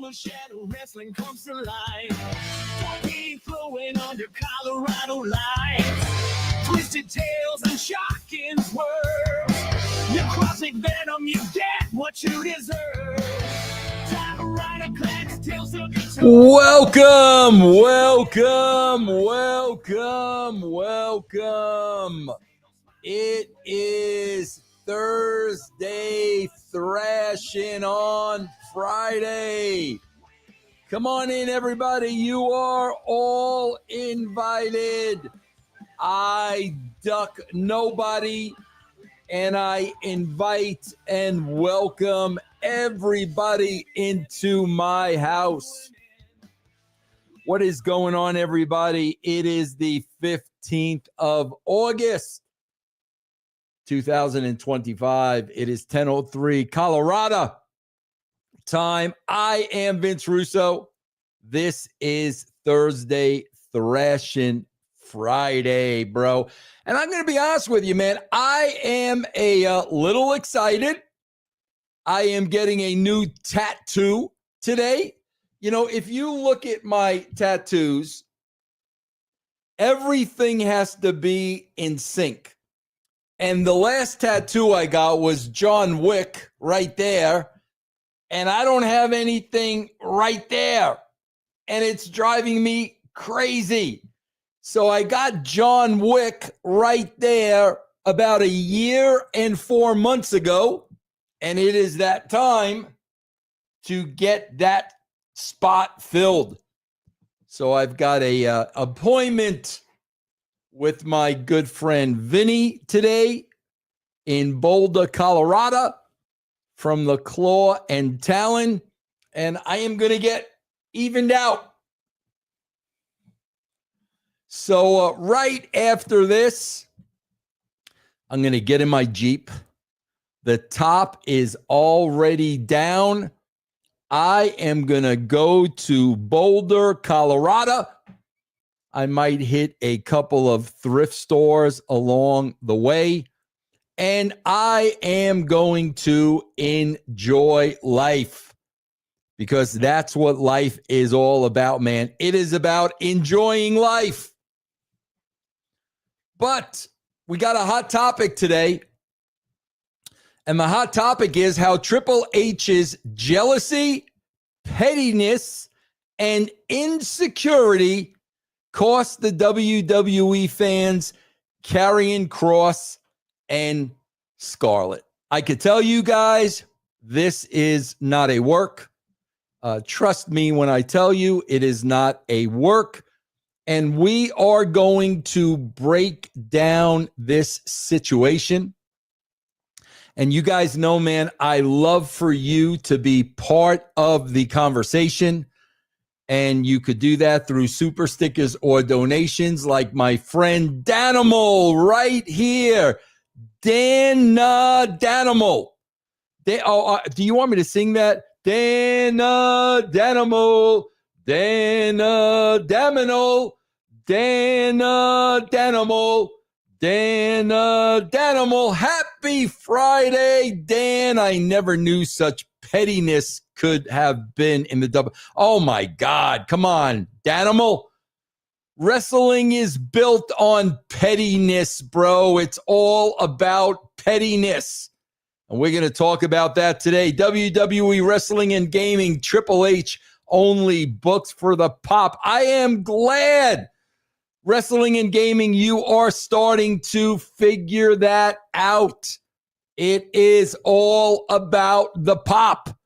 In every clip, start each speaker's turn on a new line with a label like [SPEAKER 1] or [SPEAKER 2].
[SPEAKER 1] the shadow wrestling comes to life. Walking, flowing under Colorado lights. Twisted tales and shocking swerves. You cross it, venom, you get what you deserve. Time to ride a clan's tail so
[SPEAKER 2] Welcome. It is Thursday, thrashing on Friday. Come on in, everybody. You are all invited. I duck nobody, and I invite and welcome everybody into my house. What is going on, everybody? It is the 15th of August, 2025. It is 10:03 Colorado time. I am Vince Russo. This is Thursday Thrashing Friday, bro. And I'm going to be honest with you, man. I am a little excited. I am getting a new tattoo today. You know, if you look at my tattoos, everything has to be in sync. And the last tattoo I got was John Wick right there. And I don't have anything right there. And it's driving me crazy. So I got John Wick right there about a year and 4 months ago. And it is that time to get that spot filled. So I've got a appointment with my good friend Vinny today in Boulder, Colorado, from the Claw and Talon, and I am going to get evened out. So right after this, I'm going to get in my Jeep. The top is already down. I am going to go to Boulder, Colorado. I might hit a couple of thrift stores along the way. And I am going to enjoy life because that's what life is all about, man. It is about enjoying life. But we got a hot topic today. And the hot topic is how Triple H's jealousy, pettiness, and insecurity cost the WWE fans Karrion, Kross, and Scarlett. I could tell you guys, this is not a work. Trust me when I tell you, it is not a work. And we are going to break down this situation. And you guys know, man, I love for you to be part of the conversation. And you could do that through super stickers or donations like my friend Danimal right here. Danimal. Do you want me to sing that? Danimal. Danimal. Happy Friday, Dan. I never knew such pettiness could have been in the double. Oh my God. Come on, Danimal. Wrestling is built on pettiness, bro. It's all about pettiness. And we're going to talk about that today. WWE Wrestling and Gaming, Triple H only books for the pop. I am glad, Wrestling and Gaming, you are starting to figure that out. It is all about the pop.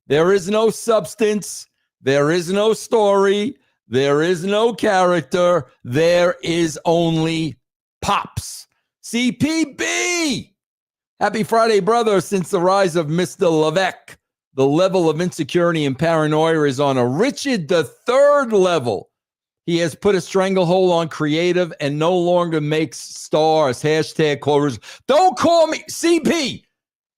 [SPEAKER 2] There is no substance. There is no story. There is no character. There is only pops. CPB! Happy Friday, brother. Since the rise of Mr. Levesque, the level of insecurity and paranoia is on a Richard III level. He has put a stranglehold on creative and no longer makes stars. Hashtag callers. Don't call me CP.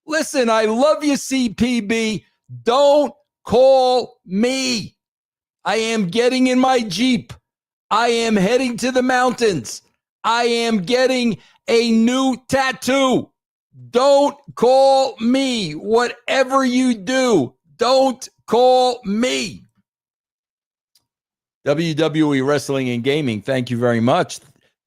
[SPEAKER 2] Listen, I love you, CPB. Don't call me. I am getting in my Jeep. I am heading to the mountains. I am getting a new tattoo. Don't call me. Whatever you do, don't call me. WWE Wrestling and Gaming, thank you very much.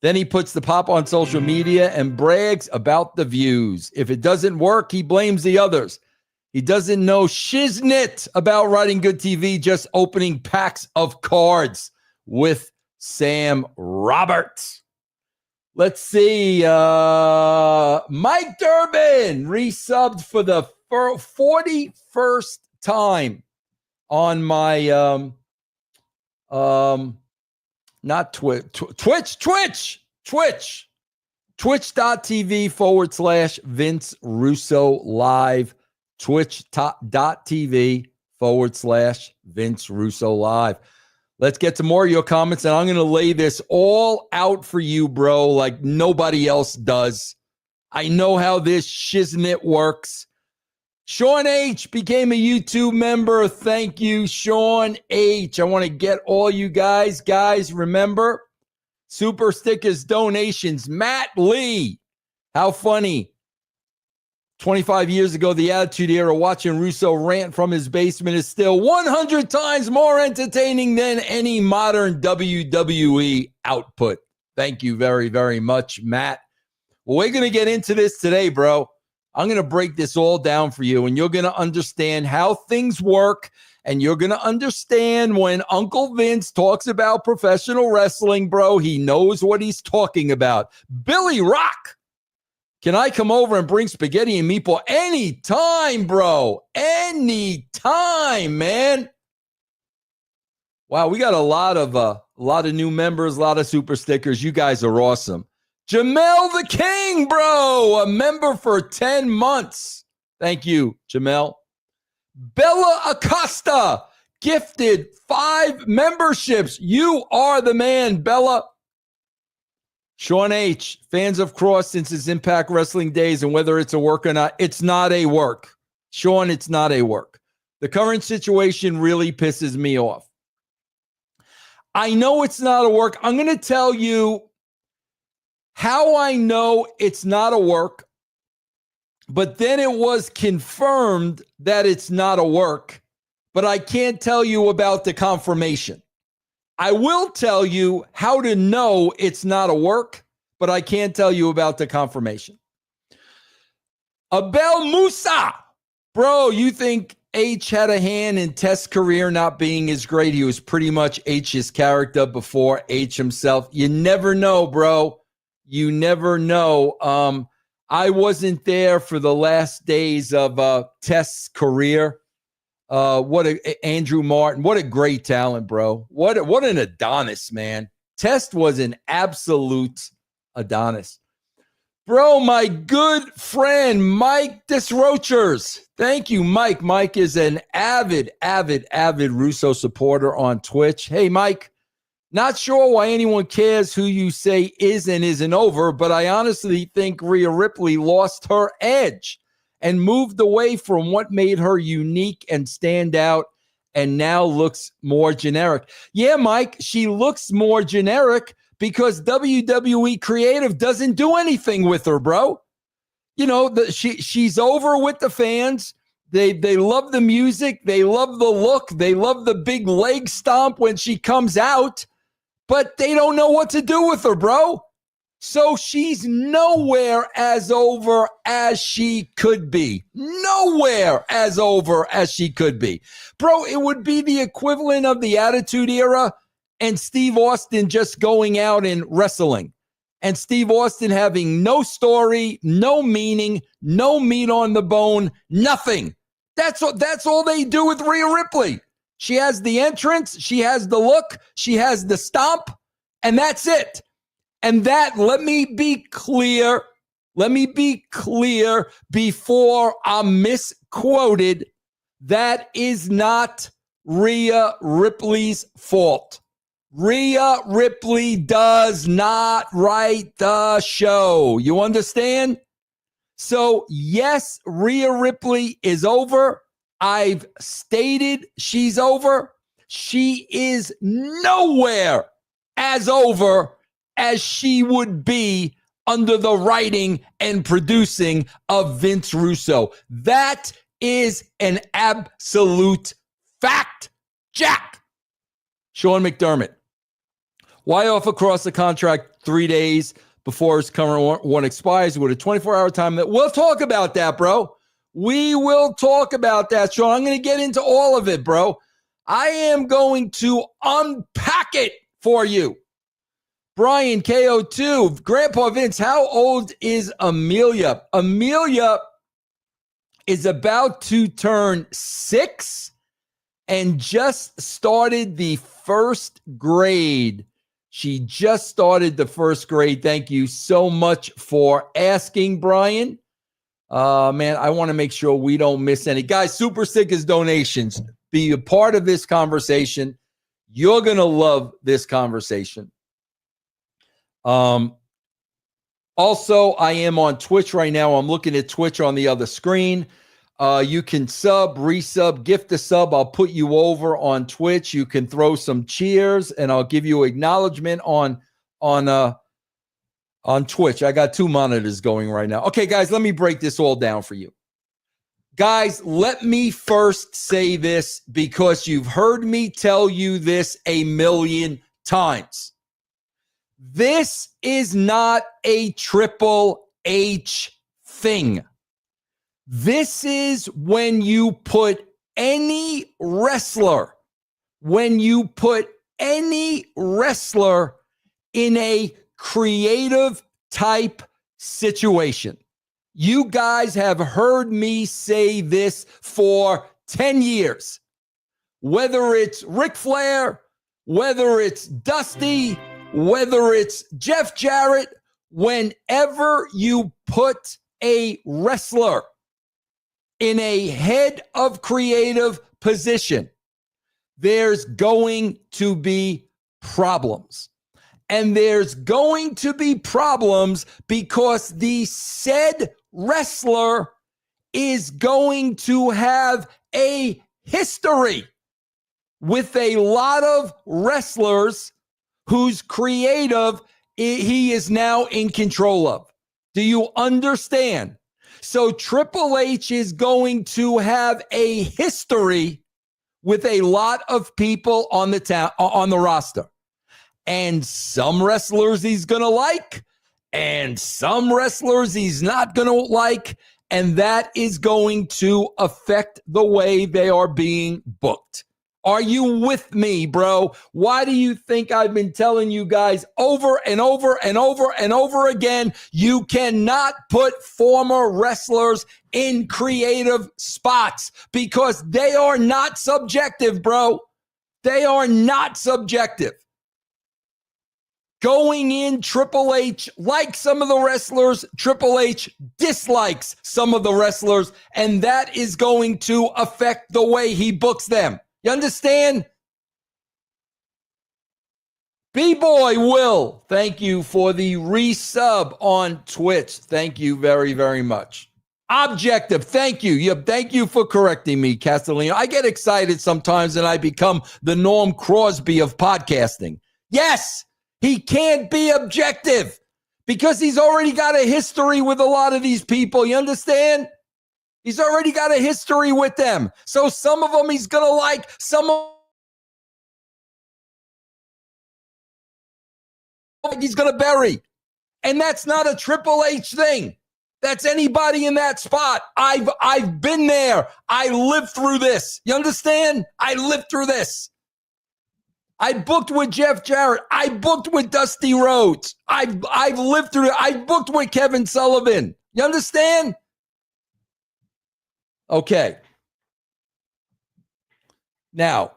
[SPEAKER 2] Then he puts the pop on social media and brags about the views. If it doesn't work, he blames the others. He doesn't know shiznit about writing good TV, just opening packs of cards with Sam Roberts. Let's see. Mike Durbin resubbed for the 41st time on my not Twitch, twitch.tv/Vince Russo Live, twitch.tv/Vince Russo Live. Let's get to more of your comments, and I'm going to lay this all out for you, bro, like nobody else does. I know how this shiznit works. Sean H. became a YouTube member. Thank you, Sean H. I want to get all you guys. Guys, remember, super stickers, donations. Matt Lee. How funny. 25 years ago, the Attitude Era, watching Russo rant from his basement is still 100 times more entertaining than any modern WWE output. Thank you very, very much, Matt. Well, we're going to get into this today, bro. I'm going to break this all down for you, and you're going to understand how things work, and you're going to understand when Uncle Vince talks about professional wrestling, bro, he knows what he's talking about. Billy Rock. Can I come over and bring spaghetti and meatball? Anytime, bro. Anytime, man. Wow, we got a lot of new members, a lot of super stickers. You guys are awesome. Jamel the King, bro, a member for 10 months. Thank you, Jamel. Bella Acosta gifted 5 memberships. You are the man, Bella. Sean H., fans of Kross since his Impact Wrestling days, and whether it's a work or not, it's not a work. Sean, it's not a work. The current situation really pisses me off. I know it's not a work. I'm going to tell you how I know it's not a work, but then it was confirmed that it's not a work, but I can't tell you about the confirmation. I will tell you how to know it's not a work, but I can't tell you about the confirmation. Abel Musa. Bro, you think H had a hand in Test's career not being as great? He was pretty much H's character before H himself. You never know, bro. You never know. I wasn't there for the last days of Test's career. Andrew Martin, what a great talent, bro. What an Adonis, man. Test was an absolute Adonis. Bro, my good friend, Mike Disrochers. Thank you, Mike. Mike is an avid Russo supporter on Twitch. Hey, Mike, not sure why anyone cares who you say is and isn't over, but I honestly think Rhea Ripley lost her edge and moved away from what made her unique and stand out, and now looks more generic. Yeah, Mike, she looks more generic because WWE Creative doesn't do anything with her, bro. You know, she's over with the fans. They love the music. They love the look. They love the big leg stomp when she comes out, but they don't know what to do with her, bro. So she's nowhere as over as she could be. Nowhere as over as she could be. Bro, it would be the equivalent of the Attitude Era and Steve Austin just going out and wrestling. And Steve Austin having no story, no meaning, no meat on the bone, nothing. That's all they do with Rhea Ripley. She has the entrance, she has the look, she has the stomp, and that's it. And that, let me be clear before I'm misquoted, that is not Rhea Ripley's fault. Rhea Ripley does not write the show. You understand? So, yes, Rhea Ripley is over. I've stated she's over. She is nowhere as over as she would be under the writing and producing of Vince Russo. That is an absolute Fact. Jack. Sean McDermott. Why offer Kross a contract 3 days before his current one expires with a 24-hour time? We'll talk about that, bro. We will talk about that, Sean. I'm going to get into all of it, bro. I am going to unpack it for you. Brian, KO2, Grandpa Vince, how old is Amelia? Amelia is about to turn 6 and just started the first grade. She just started the first grade. Thank you so much for asking, Brian. Man, I want to make sure we don't miss any. Guys, Super Stickers donations. Be a part of this conversation. You're going to love this conversation. Also, I am on Twitch right now. I'm looking at Twitch on the other screen. You can sub, resub, gift a sub. I'll put you over on Twitch. You can throw some cheers, and I'll give you acknowledgement on Twitch. I got 2 monitors going right now. Okay, guys, let me break this all down for you. Guys, let me first say this because you've heard me tell you this a million times. This is not a Triple H thing. This is when you put any wrestler in a creative type situation. You guys have heard me say this for 10 years. Whether it's Ric Flair, whether it's Dusty, whether it's Jeff Jarrett, whenever you put a wrestler in a head of creative position, there's going to be problems. And there's going to be problems because the said wrestler is going to have a history with a lot of wrestlers whose creative he is now in control of. Do you understand? So Triple H is going to have a history with a lot of people on the roster. And some wrestlers he's going to like, and some wrestlers he's not going to like, and that is going to affect the way they are being booked. Are you with me, bro? Why do you think I've been telling you guys over and over and over and over again, you cannot put former wrestlers in creative spots because they are not subjective, bro. They are not subjective. Going in, Triple H likes some of the wrestlers. Triple H dislikes some of the wrestlers, and that is going to affect the way he books them. You understand? B-Boy Will, thank you for the resub on Twitch. Thank you very, very much. Objective, thank you. Yep, thank you for correcting me, Castellino. I get excited sometimes and I become the Norm Crosby of podcasting. Yes! He can't be objective because he's already got a history with a lot of these people. You understand? He's already got a history with them. So some of them he's going to like, some of them he's going to bury. And that's not a Triple H thing. That's anybody in that spot. I've been there. I lived through this. You understand? I lived through this. I booked with Jeff Jarrett. I booked with Dusty Rhodes. I've lived through it. I booked with Kevin Sullivan. You understand? Okay. Now,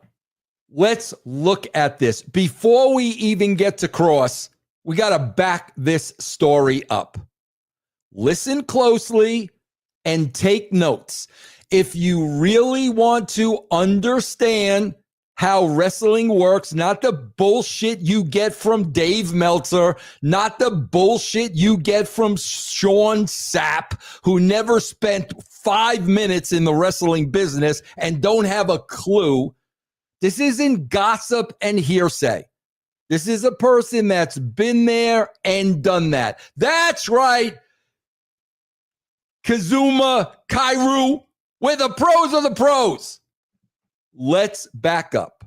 [SPEAKER 2] let's look at this. Before we even get to Kross, we got to back this story up. Listen closely and take notes. If you really want to understand how wrestling works, not the bullshit you get from Dave Meltzer, not the bullshit you get from Sean Sapp, who never spent 5 minutes in the wrestling business and don't have a clue. This isn't gossip and hearsay. This is a person that's been there and done that. That's right, Kazuma, Kairu, we're the pros of the pros. let's back up.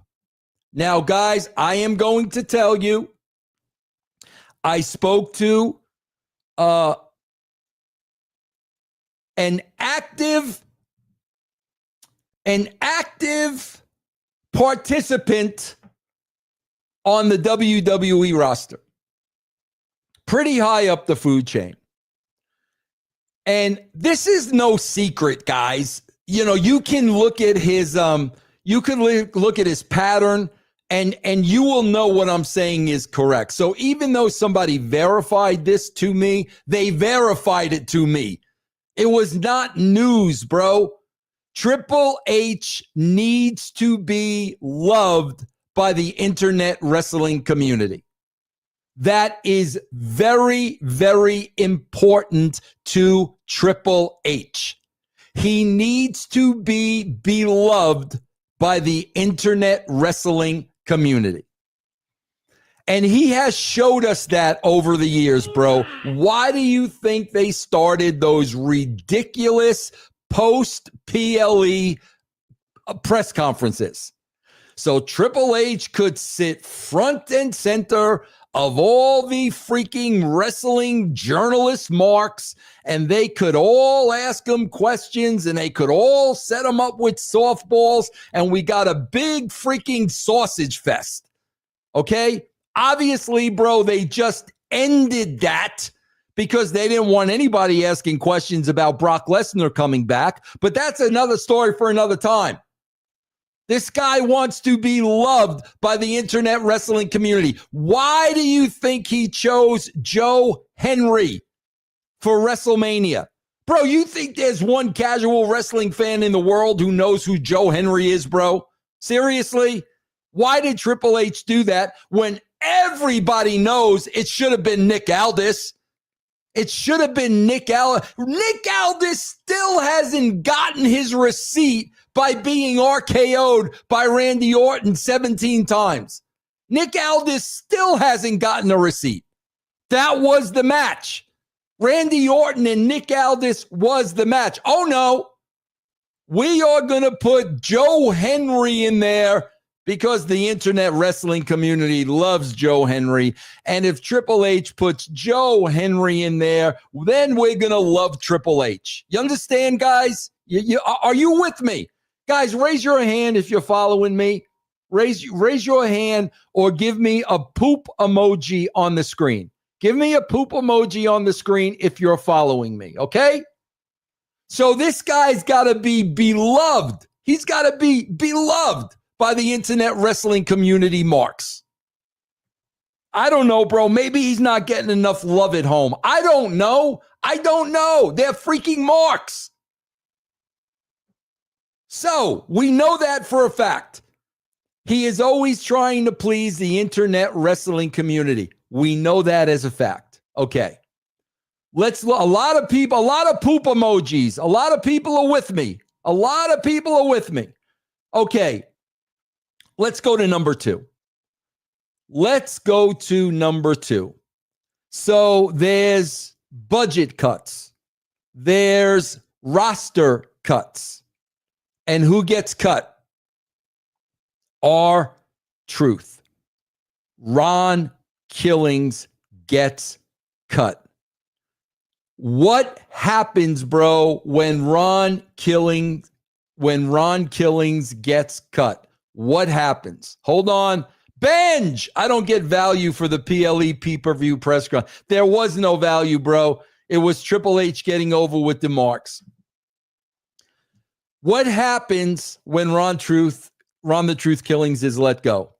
[SPEAKER 2] Now, guys, I am going to tell you, I spoke to an active participant on the WWE roster, pretty high up the food chain. And this is no secret, guys. You know, you can look at his look at his pattern and you will know what I'm saying is correct. So even though somebody verified this to me, they verified it to me. It was not news, bro. Triple H needs to be loved by the internet wrestling community. That is very, very important to Triple H. He needs to be beloved by the internet wrestling community. And he has showed us that over the years, bro. Why do you think they started those ridiculous post-PLE press conferences? So Triple H could sit front and center of all the freaking wrestling journalist marks, and they could all ask him questions, and they could all set him up with softballs, and we got a big freaking sausage fest. Okay? Obviously, bro, they just ended that because they didn't want anybody asking questions about Brock Lesnar coming back. But that's another story for another time. This guy wants to be loved by the internet wrestling community. Why do you think he chose Joe Henry for WrestleMania? Bro, you think there's one casual wrestling fan in the world who knows who Joe Henry is, bro? Seriously? Why did Triple H do that when everybody knows it should have been Nick Aldis? It should have been Nick Aldis. Nick Aldis still hasn't gotten his receipt by being RKO'd by Randy Orton 17 times. Nick Aldis still hasn't gotten a receipt. That was the match. Randy Orton and Nick Aldis was the match. Oh, no. We are going to put Joe Henry in there because the internet wrestling community loves Joe Henry. And if Triple H puts Joe Henry in there, then we're going to love Triple H. You understand, guys? Are you with me? Guys, raise your hand if you're following me. Raise your hand or give me a poop emoji on the screen. Give me a poop emoji on the screen if you're following me, okay? So this guy's got to be beloved. He's got to be beloved by the internet wrestling community marks. I don't know, bro. Maybe he's not getting enough love at home. I don't know. They're freaking marks. So we know that for a fact. He is always trying to please the internet wrestling community. We know that as a fact. Okay. A lot of poop emojis. A lot of people are with me. Okay. Let's go to number two. So there's budget cuts. There's roster cuts. And who gets cut? R-Truth. Ron Killings gets cut. What happens, bro, when Ron Killings gets cut? What happens? Hold on. Benj! I don't get value for the PLE pay-per-view press conference. There was no value, bro. It was Triple H getting over with the marks. What happens when Ron the Truth Killings is let go?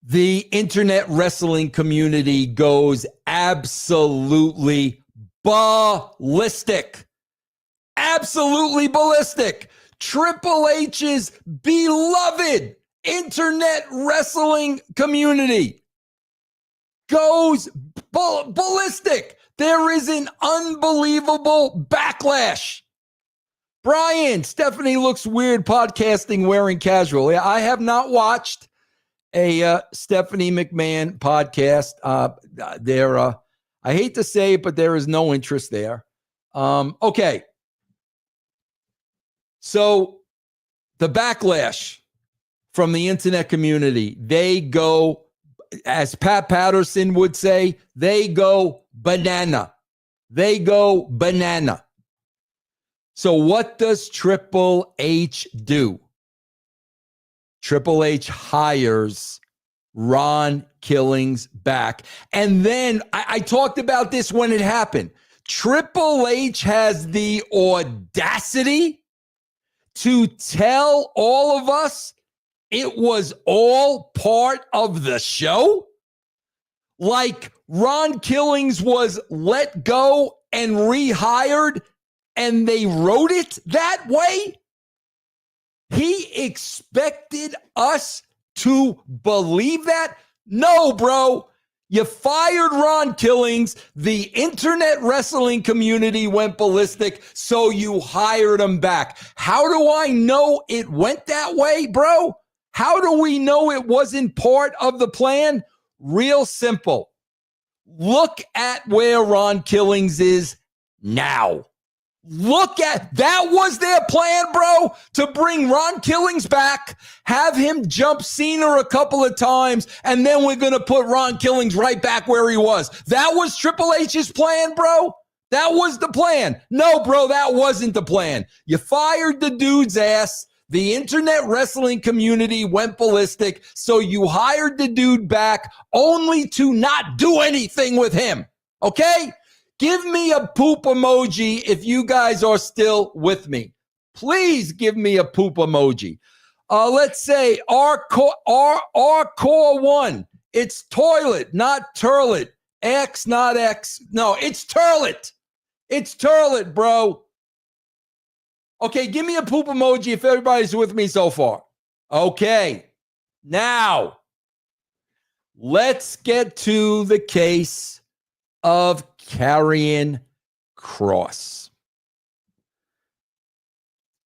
[SPEAKER 2] The internet wrestling community goes absolutely ballistic. Absolutely ballistic. Triple H's beloved internet wrestling community goes ballistic. There is an unbelievable backlash. Brian, Stephanie looks weird podcasting wearing casual. Yeah, I have not watched a Stephanie McMahon podcast. I hate to say it, but there is no interest there. Okay. So The backlash from the internet community, they go, as Pat Patterson would say, they go banana. They go banana. So what does Triple H do? Triple H hires Ron Killings back. And then I talked about this when it happened. Triple H has the audacity to tell all of us it was all part of the show. Like Ron Killings was let go and rehired, and they wrote it that way. He expected us to believe that? No, bro. You fired Ron Killings. The internet wrestling community went ballistic, so you hired him back. How do I know it went that way, bro? How do we know it wasn't part of the plan? Real simple. Look at where Ron Killings is now. Look at, that was their plan, bro, to bring Ron Killings back, have him jump Cena a couple of times, and then we're going to put Ron Killings right back where he was. That was Triple H's plan, bro? That was the plan. No, bro, that wasn't the plan. You fired the dude's ass. The internet wrestling community went ballistic, so you hired the dude back only to not do anything with him, okay? Give me a poop emoji if you guys are still with me. Please give me a poop emoji. Let's say our core one. It's toilet, not turlet. X, not X. No, it's turlet. It's turlet, bro. Okay, give me a poop emoji if everybody's with me so far. Okay. Now, let's get to the case of Karrion Kross.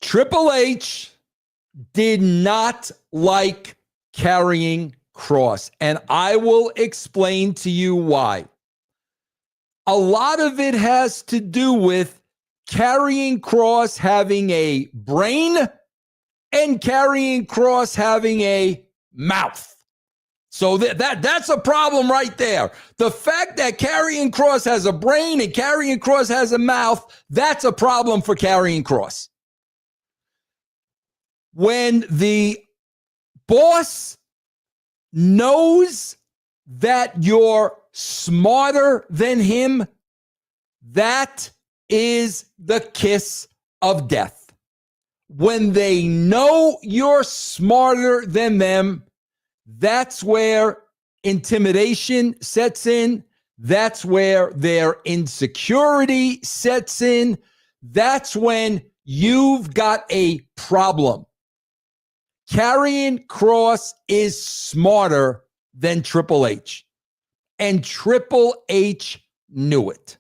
[SPEAKER 2] Triple H did not like Karrion Kross, and I will explain to you why. A lot of it has to do with Karrion Kross having a brain and Karrion Kross having a mouth. So that's a problem right there. The fact that Karrion Kross has a brain and Karrion Kross has a mouth, that's a problem for Karrion Kross. When the boss knows that you're smarter than him, that is the kiss of death. When they know you're smarter than them, that's where intimidation sets in. That's where their insecurity sets in. That's when you've got a problem. Karrion Kross is smarter than Triple H, and Triple H knew it.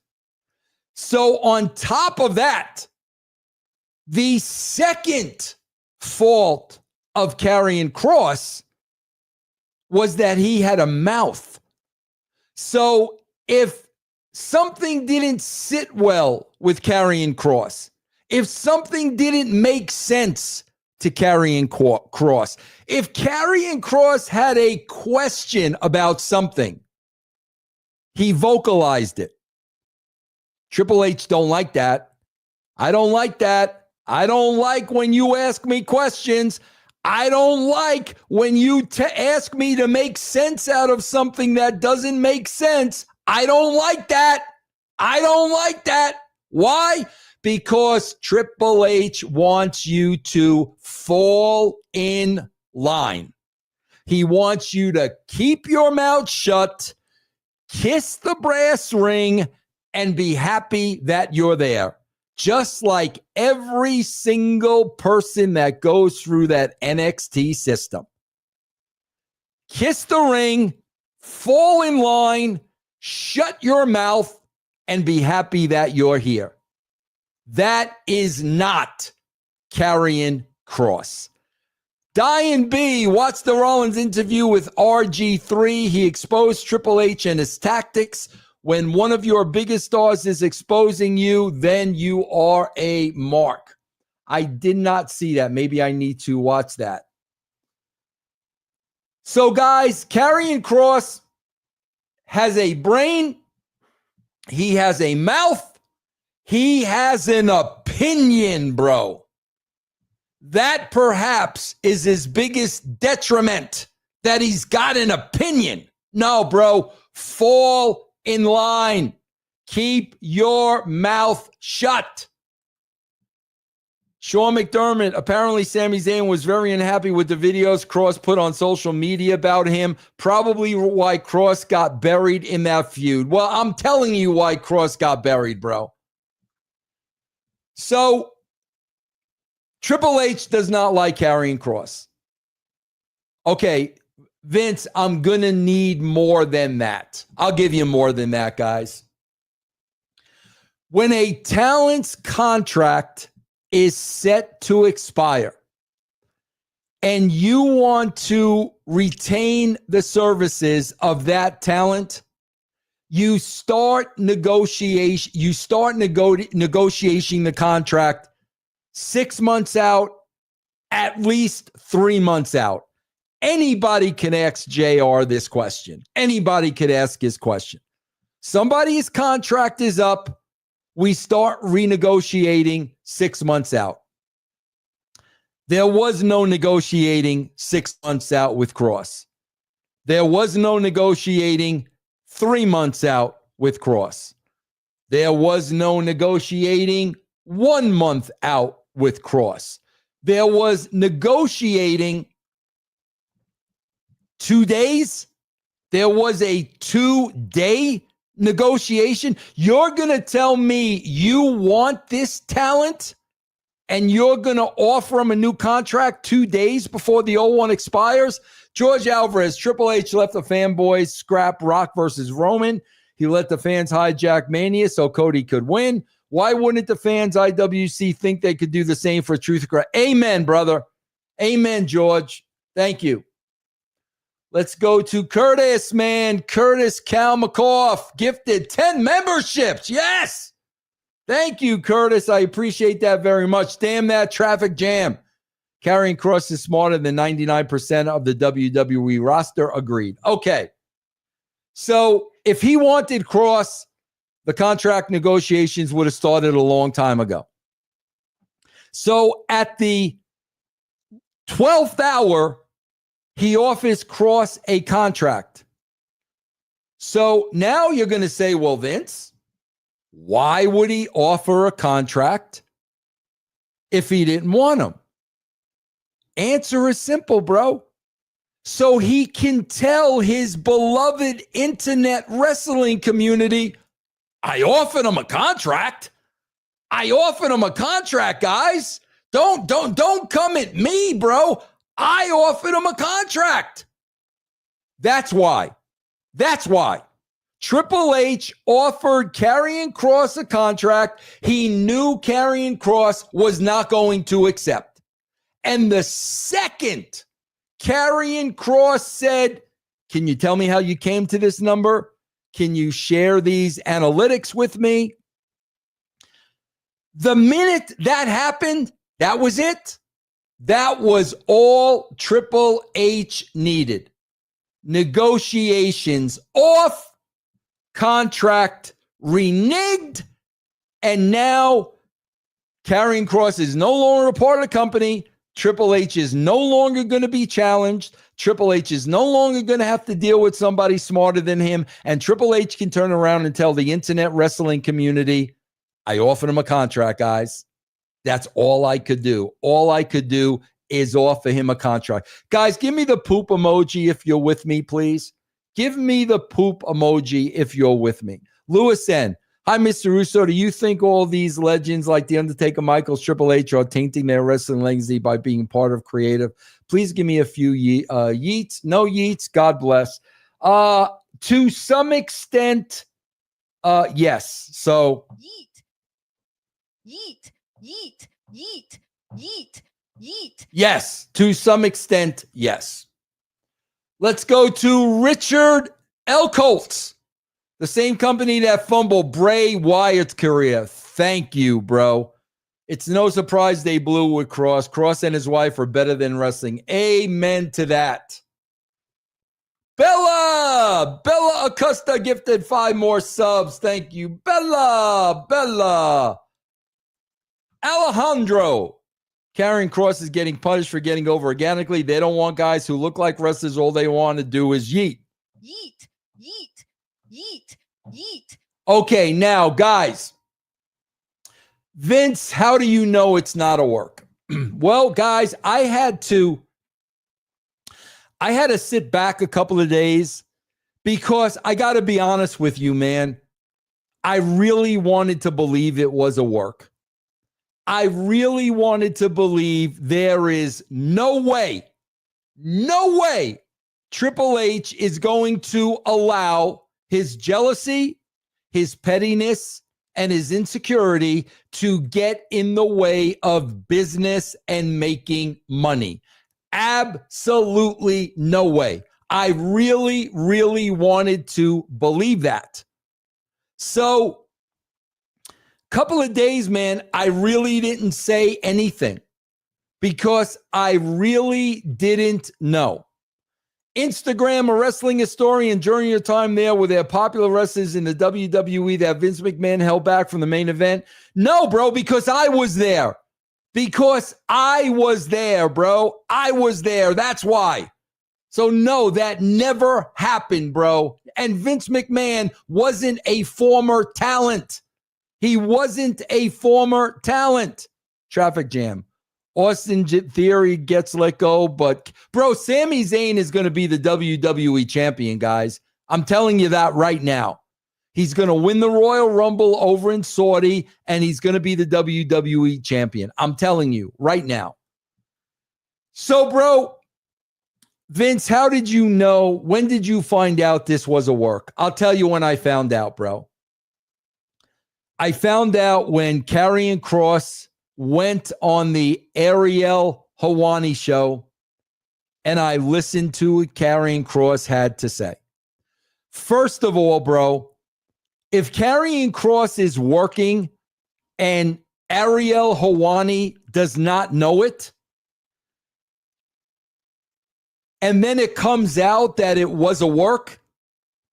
[SPEAKER 2] So on top of that, the second fault of Karrion Kross was that he had a mouth. So if something didn't sit well with Karrion Kross, if something didn't make sense to Karrion Kross, if Karrion Kross had a question about something, he vocalized it. Triple H don't like that. I don't like that. I don't like when you ask me questions. I don't like when you ask me to make sense out of something that doesn't make sense. I don't like that. I don't like that. Why? Because Triple H wants you to fall in line. He wants you to keep your mouth shut, kiss the brass ring, and be happy that you're there. Just like every single person that goes through that NXT system. Kiss the ring, fall in line, shut your mouth, and be happy that you're here. That is not Karrion Kross. Diane B, watch the Rollins interview with RG3. He exposed Triple H and his tactics. When one of your biggest stars is exposing you, then you are a mark. I did not see that. Maybe I need to watch that. So, guys, Karrion Kross has a brain. He has a mouth. He has an opinion, bro. That perhaps is his biggest detriment, that he's got an opinion. No, bro, fall in line. Keep your mouth shut. Sean McDermott, apparently Sami Zayn was very unhappy with the videos Kross put on social media about him. Probably why Kross got buried in that feud. Well, I'm telling you why Kross got buried, bro. So, Triple H does not like Karrion Kross. Okay, Vince, I'm going to need more than that. I'll give you more than that, guys. When a talent's contract is set to expire and you want to retain the services of that talent, you start negotiating the contract 6 months out, at least 3 months out. Anybody can ask JR this question. Anybody could ask his question. Somebody's contract is up. We start renegotiating 6 months out. There was no negotiating 6 months out with Kross. There was no negotiating 3 months out with Kross. There was no negotiating 1 month out with Kross. There was negotiating 2 days. There was a 2-day negotiation. You're going to tell me you want this talent and you're going to offer him a new contract 2 days before the old one expires? George Alvarez, Triple H let the fanboys scrap Rock versus Roman. He let the fans hijack Mania so Cody could win. Why wouldn't the fans IWC think they could do the same for Truth? Amen, brother. Amen, George. Thank you. Let's go to Curtis, man. Curtis Kalmakoff gifted 10 memberships. Yes. Thank you, Curtis. I appreciate that very much. Damn that traffic jam. Karrion Kross is smarter than 99% of the WWE roster. Agreed. Okay. So if he wanted Kross, the contract negotiations would have started a long time ago. So at the 12th hour, he offers Kross a contract. So now you're going to say, well, Vince, why would he offer a contract if he didn't want him? Answer is simple, bro. So he can tell his beloved internet wrestling community, I offered him a contract. I offered him a contract, guys. Don't come at me, bro. I offered him a contract. That's why. Triple H offered Karrion Kross a contract he knew Karrion Kross was not going to accept. And the second Karrion Kross said, can you tell me how you came to this number? Can you share these analytics with me? The minute that happened, that was it. That was all Triple H needed. Negotiations off, contract reneged, and now Karrion Kross is no longer a part of the company. Triple H is no longer going to be challenged. Triple H is no longer going to have to deal with somebody smarter than him. And Triple H can turn around and tell the internet wrestling community, I offered him a contract, guys. That's all I could do. All I could do is offer him a contract. Guys, give me the poop emoji if you're with me, please. Give me the poop emoji if you're with me. Lewis N. Hi, Mr. Russo. Do you think all these legends like The Undertaker, Michaels, Triple H are tainting their wrestling legacy by being part of creative? Please give me a few yeets. No yeets. God bless. To some extent, yes. So yeet. Yes, to some extent, yes. Let's go to Richard Elkoltz, the same company that fumbled Bray Wyatt's career. Thank you, bro. It's no surprise they blew with Kross. Kross and his wife are better than wrestling. Amen to that. Bella Acosta gifted 5 more subs. Thank you, Bella. Alejandro. Karrion Kross is getting punished for getting over organically. They don't want guys who look like wrestlers. All they want to do is yeet.
[SPEAKER 3] Yeet, yeet, yeet, yeet.
[SPEAKER 2] Okay, now, guys. Vince, how do you know it's not a work? Well, guys, I had to sit back a couple of days because I got to be honest with you, man. I really wanted to believe it was a work. I really wanted to believe there is no way Triple H is going to allow his jealousy, his pettiness, and his insecurity to get in the way of business and making money. Absolutely no way. I really, really wanted to believe that. So, couple of days, man, I really didn't say anything because I really didn't know. Instagram, a wrestling historian, during your time there, were there popular wrestlers in the WWE that Vince McMahon held back from the main event? No, bro, because I was there. Because I was there, bro. I was there. That's why. So no, that never happened, bro. And Vince McMahon wasn't a former talent. He wasn't a former talent. Traffic jam. Austin Theory gets let go, but bro, Sami Zayn is going to be the WWE champion, guys. I'm telling you that right now. He's going to win the Royal Rumble over in Saudi, and he's going to be the WWE champion. I'm telling you right now. So, bro, Vince, how did you know? When did you find out this was a work? I'll tell you when I found out, bro. I found out when Karrion Kross went on the Ariel Helwani show, and I listened to what Karrion Kross had to say. First of all, bro, if Karrion Kross is working and Ariel Helwani does not know it, and then it comes out that it was a work,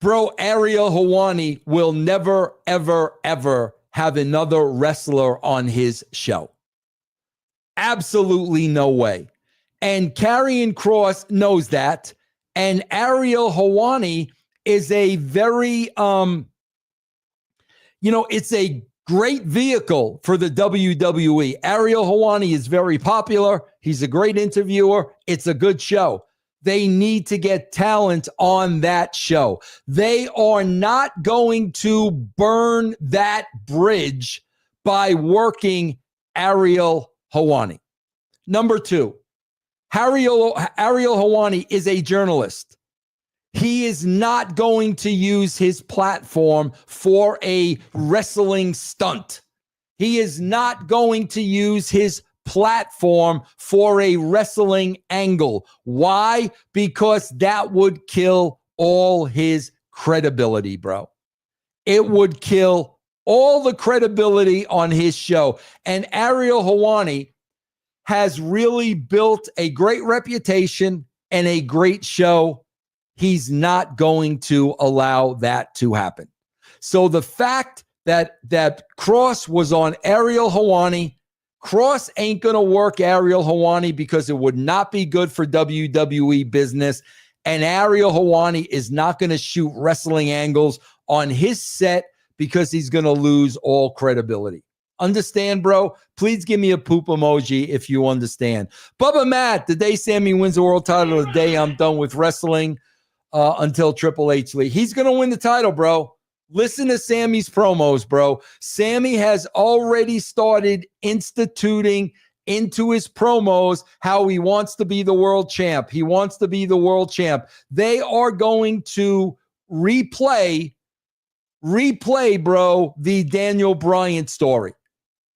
[SPEAKER 2] bro, Ariel Helwani will never, ever, ever have another wrestler on his show. Absolutely no way. And Karrion Kross knows that. And Ariel Helwani is a very, it's a great vehicle for the WWE. Ariel Helwani is very popular. He's a great interviewer. It's a good show. They need to get talent on that show. They are not going to burn that bridge by working Ariel Helwani. Number 2, Ariel Helwani is a journalist. He is not going to use his platform for a wrestling stunt. He is not going to use his platform for a wrestling angle. Why? Because that would kill all his credibility, bro. It would kill all the credibility on his show. And Ariel Helwani has really built a great reputation and a great show. He's not going to allow that to happen. So the fact that Kross was on Ariel Helwani, Kross ain't going to work Ariel Helwani because it would not be good for WWE business. And Ariel Helwani is not going to shoot wrestling angles on his set because he's going to lose all credibility. Understand, bro? Please give me a poop emoji if you understand. Bubba Matt, the day Sammy wins the world title, the day I'm done with wrestling until Triple H league. He's going to win the title, bro. Listen to Sammy's promos, bro. Sammy has already started instituting into his promos how he wants to be the world champ. He wants to be the world champ. They are going to replay, bro, the Daniel Bryan story.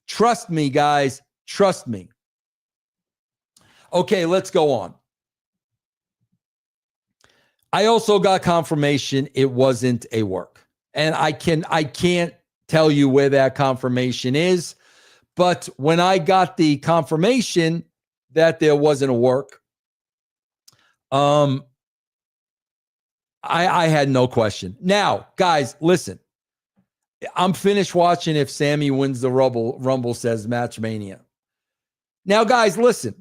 [SPEAKER 2] Trust me, guys. Trust me. Okay, let's go on. I also got confirmation it wasn't a work. And I can't tell you where that confirmation is, But when I got the confirmation that there wasn't a work, I had no question. Now, guys, listen. I'm finished watching if Sammy wins the Rumble, says Matchmania. Now, guys, listen.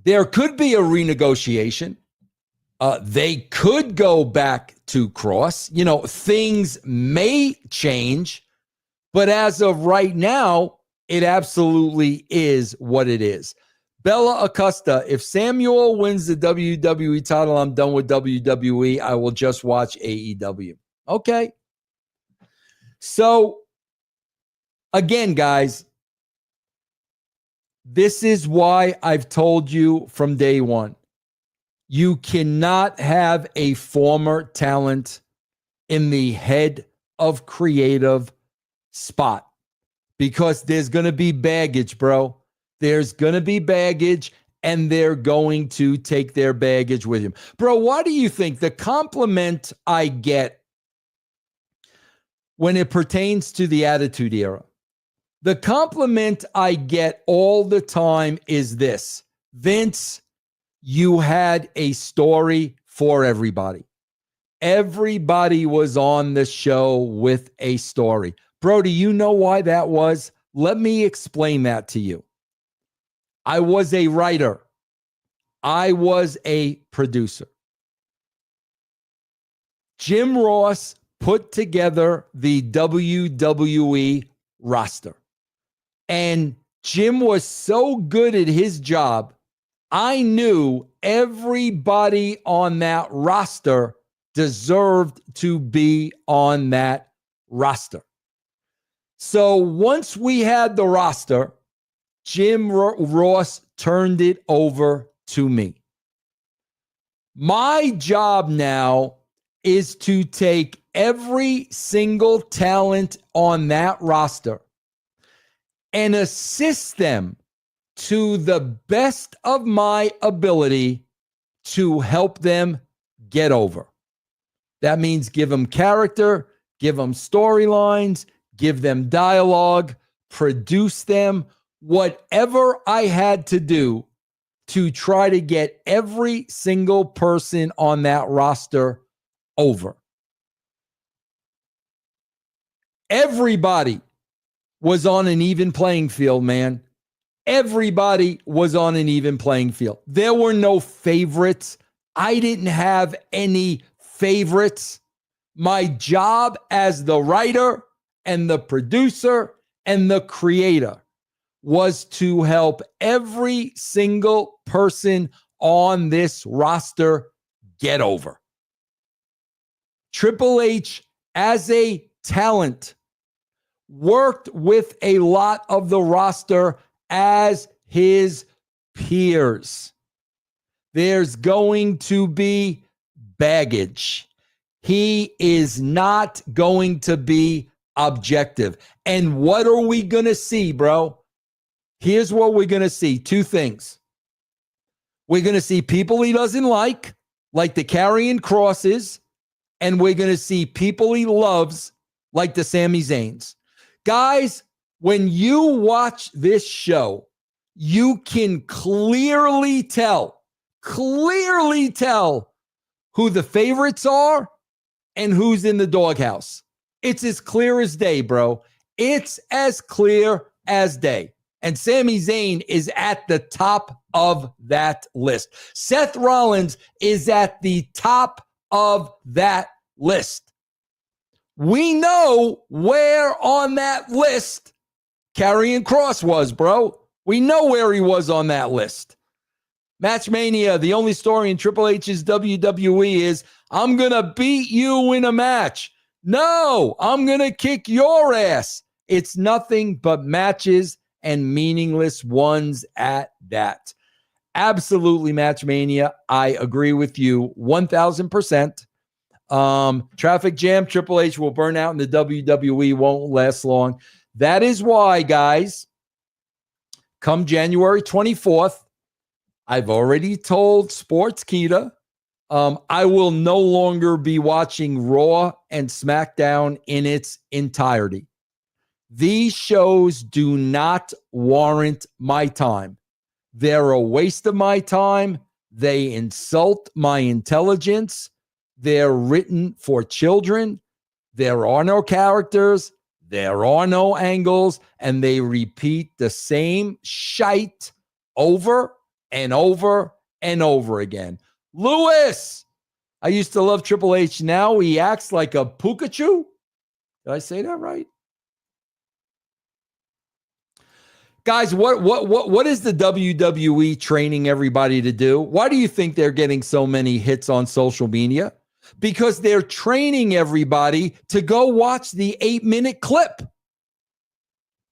[SPEAKER 2] There could be a renegotiation. They could go back to Kross. You know, things may change, but as of right now, it absolutely is what it is. Bella Acosta, if Samuel wins the WWE title, I'm done with WWE. I will just watch AEW. Okay. So, again, guys, this is why I've told you from day one. You cannot have a former talent in the head of creative spot because there's going to be baggage, bro. There's going to be baggage, and they're going to take their baggage with him. Bro, why do you think the compliment I get when it pertains to the Attitude Era, the compliment I get all the time is this: Vince, you had a story for everybody. Everybody was on the show with a story. Bro, do you know why that was? Let me explain that to you. I was a writer. I was a producer. Jim Ross put together the WWE roster. And Jim was so good at his job, I knew everybody on that roster deserved to be on that roster. So once we had the roster, Jim Ross turned it over to me. My job now is to take every single talent on that roster and assist them to the best of my ability to help them get over. That means give them character, give them storylines, give them dialogue, produce them, whatever I had to do to try to get every single person on that roster over. Everybody was on an even playing field, man. Everybody was on an even playing field. There were no favorites. I didn't have any favorites. My job as the writer and the producer and the creator was to help every single person on this roster get over. Triple H, as a talent, worked with a lot of the roster as his peers. There's going to be baggage. He is not going to be objective. And what are we going to see, bro? Here's what we're going to see. Two things. We're going to see people he doesn't like the Karrion Krosses, and we're going to see people he loves, like the Sami Zayns. Guys, when you watch this show, you can clearly tell who the favorites are and who's in the doghouse. It's as clear as day, bro. It's as clear as day. And Sami Zayn is at the top of that list. Seth Rollins is at the top of that list. We know where on that list Karrion Kross was, bro. We know where he was on that list. Matchmania, the only story in Triple H's WWE is, I'm going to beat you in a match. No, I'm going to kick your ass. It's nothing but matches and meaningless ones at that. Absolutely, Matchmania. I agree with you 1,000%. Traffic jam, Triple H will burn out and the WWE won't last long. That is why, guys, come January 24th, I've already told Sportskeeda, I will no longer be watching Raw and SmackDown in its entirety. These shows do not warrant my time. They're a waste of my time. They insult my intelligence. They're written for children. There are no characters. There are no angles. And they repeat the same shite over and over and over again. Lewis, I used to love Triple H. Now he acts like a Pikachu. Did I say that right? Guys, what is the WWE training everybody to do? Why do you think they're getting so many hits on social media? Because they're training everybody to go watch the 8-minute clip.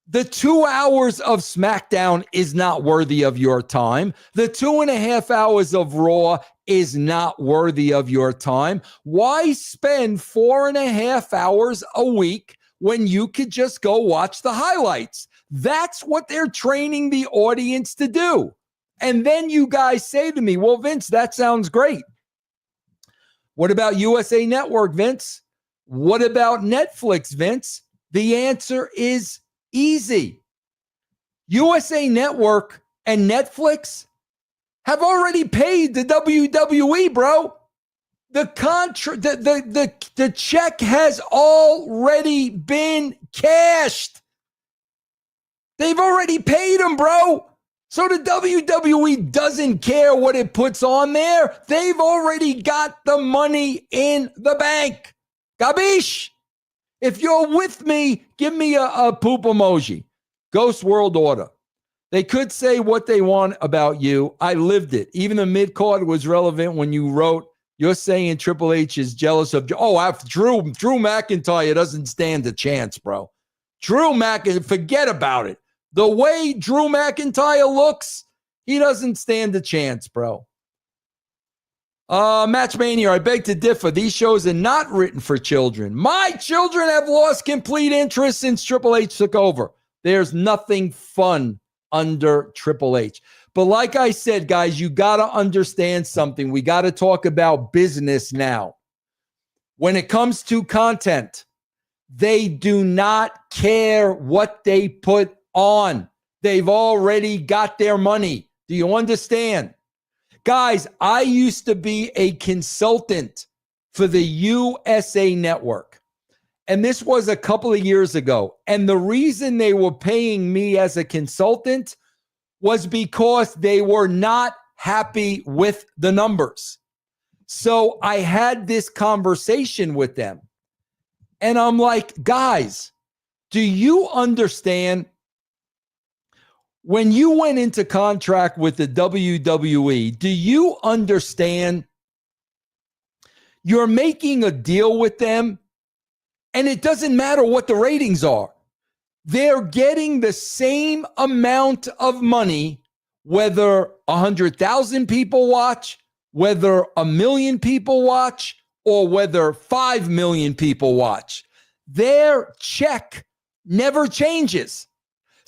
[SPEAKER 2] The 2 hours of SmackDown is not worthy of your time. The 2.5 hours of Raw is not worthy of your time. Why spend 4.5 hours a week when you could just go watch the highlights? That's what they're training the audience to do. And then you guys say to me, well, Vince, that sounds great. What about USA Network, Vince? What about Netflix, Vince? The answer is easy. USA Network and Netflix have already paid the WWE, bro. The check has already been cashed. They've already paid them, bro. So the WWE doesn't care what it puts on there. They've already got the money in the bank. Gabish? If you're with me, give me a poop emoji. Ghost World Order. They could say what they want about you. I lived it. Even the mid-card was relevant when you wrote, you're saying Triple H is jealous of, Drew McIntyre doesn't stand a chance, bro. Drew McIntyre, forget about it. The way Drew McIntyre looks, he doesn't stand a chance, bro. Matchmania, I beg to differ. These shows are not written for children. My children have lost complete interest since Triple H took over. There's nothing fun under Triple H. But like I said, guys, you got to understand something. We got to talk about business now. When it comes to content, they do not care what they put on. They've already got their money. Do you understand? Guys, I used to be a consultant for the USA Network. And this was a couple of years ago. And the reason they were paying me as a consultant was because they were not happy with the numbers. So I had this conversation with them. And I'm like, guys, do you understand? When you went into contract with the WWE, do you understand you're making a deal with them and it doesn't matter what the ratings are? They're getting the same amount of money, whether 100,000 people watch, whether 1 million people watch, or whether 5 million people watch. Their check never changes.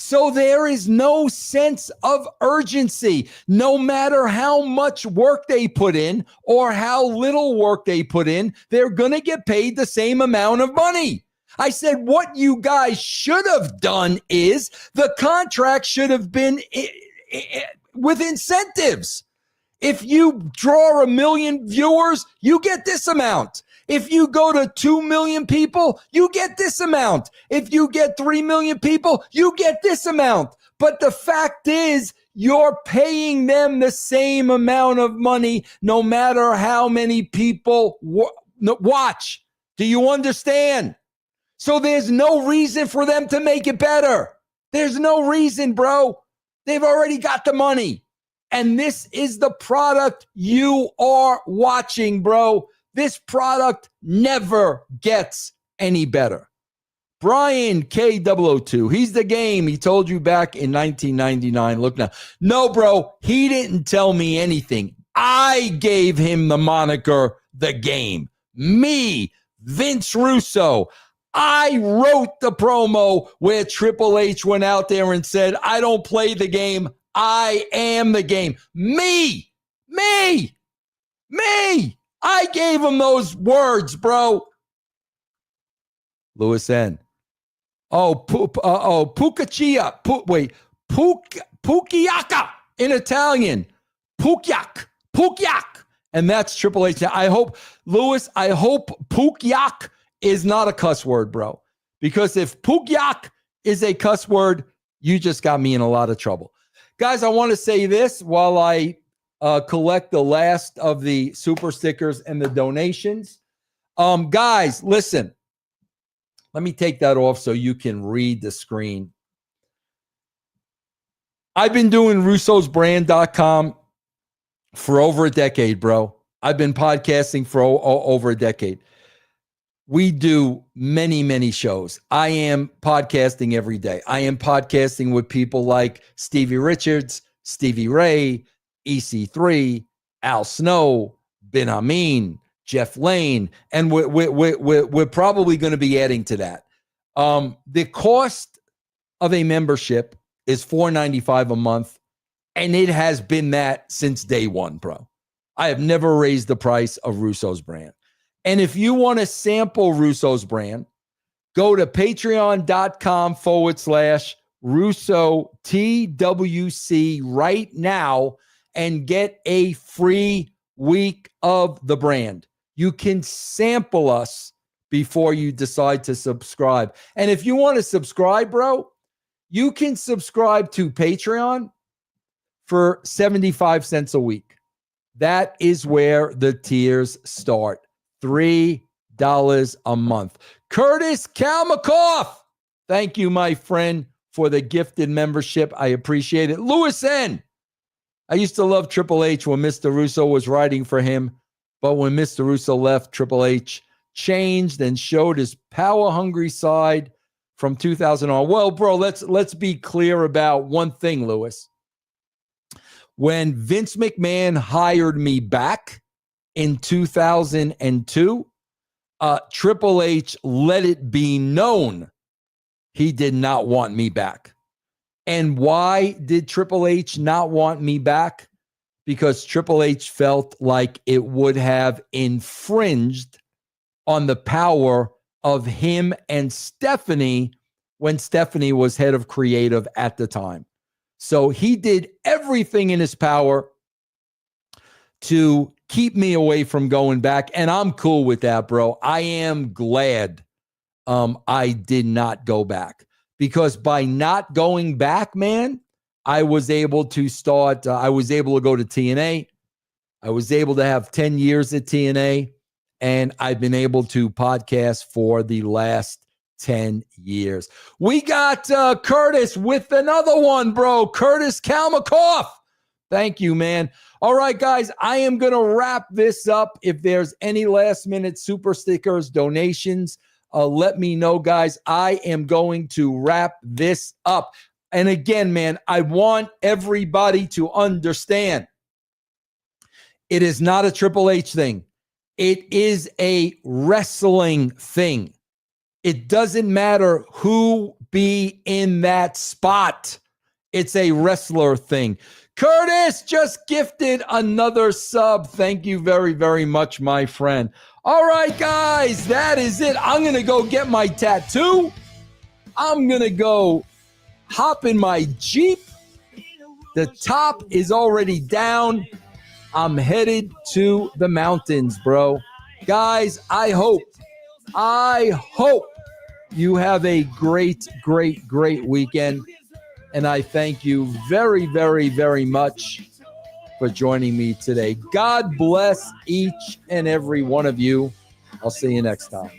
[SPEAKER 2] So there is no sense of urgency. No matter how much work they put in or how little work they put in, they're going to get paid the same amount of money. I said, what you guys should have done is the contract should have been with incentives. If you draw 1 million viewers, you get this amount. If you go to 2 million people, you get this amount. If you get 3 million people, you get this amount. But the fact is, you're paying them the same amount of money no matter how many people watch. Do you understand? So there's no reason for them to make it better. There's no reason, bro. They've already got the money. And this is the product you are watching, bro. This product never gets any better. Brian K002, he's the game. He told you back in 1999. Look now. No, bro, he didn't tell me anything. I gave him the moniker The Game. Me, Vince Russo. I wrote the promo where Triple H went out there and said, I don't play the game. I am the game. Me. I gave him those words, bro. Lewis N. Pucaccia. Pucchiacca in Italian. Pucchiac. And that's Triple H. I hope, Lewis, Pucchiac is not a cuss word, bro. Because if Pucchiac is a cuss word, you just got me in a lot of trouble. Guys, I want to say this while I collect the last of the super stickers and the donations. Guys, listen. Let me take that off so you can read the screen. I've been doing russosbrand.com for over a decade, bro. I've been podcasting for over a decade. We do many, many shows. I am podcasting every day. I am podcasting with people like Stevie Richards, Stevie Ray, EC3, Al Snow, Ben Amin, Jeff Lane, and we're probably going to be adding to that. The cost of a membership is $4.95 a month, and it has been that since day one, bro. I have never raised the price of Russo's Brand. And if you want to sample Russo's Brand, go to patreon.com/Russo TWC right now and get a free week of the brand. You can sample us before you decide to subscribe. And if you want to subscribe, bro, you can subscribe to Patreon for 75 cents a week. That is where the tiers start. $3 a month. Curtis Kalmakoff, thank you, my friend, for the gifted membership. I appreciate it. Lewis N. I used to love Triple H when Mr. Russo was writing for him, but when Mr. Russo left, Triple H changed and showed his power-hungry side from 2000 on. Well, bro, let's be clear about one thing, Lewis. When Vince McMahon hired me back in 2002, Triple H let it be known he did not want me back. And why did Triple H not want me back? Because Triple H felt like it would have infringed on the power of him and Stephanie when Stephanie was head of creative at the time. So he did everything in his power to keep me away from going back. And I'm cool with that, bro. I am glad I did not go back, because by not going back, man, I was able to start. I was able to go to TNA. I was able to have 10 years at TNA, and I've been able to podcast for the last 10 years. We got Curtis with another one, bro. Curtis Kalmakoff. Thank you, man. All right, guys, I am going to wrap this up. If there's any last-minute super stickers, donations, let me know, guys. I am going to wrap this up. And again, man, I want everybody to understand it is not a Triple H thing. It is a wrestling thing. It doesn't matter who be in that spot. It's a wrestler thing. Curtis just gifted another sub. Thank you very, very much, my friend. All right, guys, that is it. I'm going to go get my tattoo. I'm going to go hop in my Jeep. The top is already down. I'm headed to the mountains, bro. Guys, I hope you have a great, great, great weekend. And I thank you very, very, very much for joining me today. God bless each and every one of you. I'll see you next time.